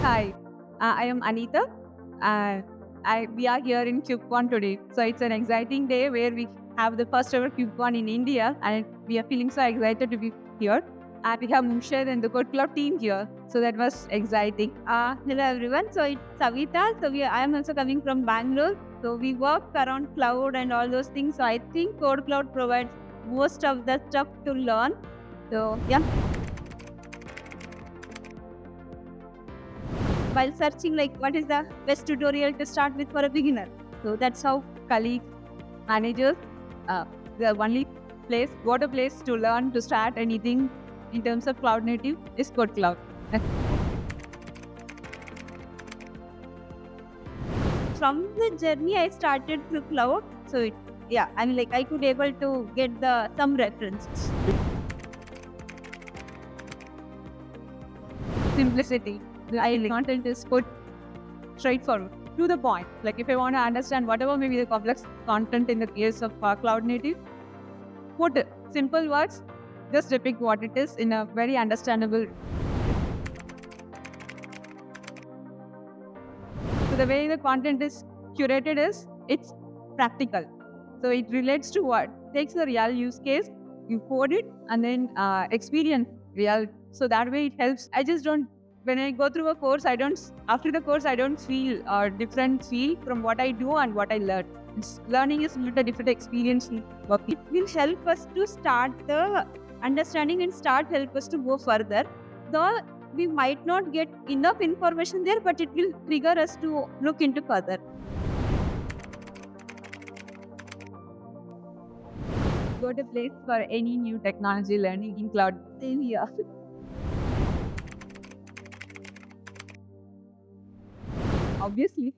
Hi, I am Anita, and we are here in KubeCon today. So it's an exciting day where we have the first ever KubeCon in India, and we are feeling so excited to be here. And we have Musher and the KodeKloud team here, so that was exciting. Hello everyone. So it's Savita. I am also coming from Bangalore. So we work around cloud and all those things. So I think KodeKloud provides most of the stuff to learn. So yeah. While searching like what is the best tutorial to start with for a beginner. So that's how Colleagues, managers, the only place, what a place to learn to start anything in terms of cloud native is KodeKloud. from the journey I started through cloud. So I could able to get some references. Simplicity. The content is put straightforward, to the point. Like if I want to understand whatever may be the complex content in the case of cloud native, put it. Simple words, just depict what it is in a very understandable. So the way the content is curated is, it's practical. So it relates to what? Takes a real use case, you code it, and then experience real. So that way it helps. I just don't, when I go through a course, after the course, I don't feel different feel from what I do and what I learn. Learning is not a different experience. It will help us to start the understanding and help us to go further. Though we might not get enough information there, but it will trigger us to look into further. Go to place for any new technology learning in cloud. Same here. Obviously,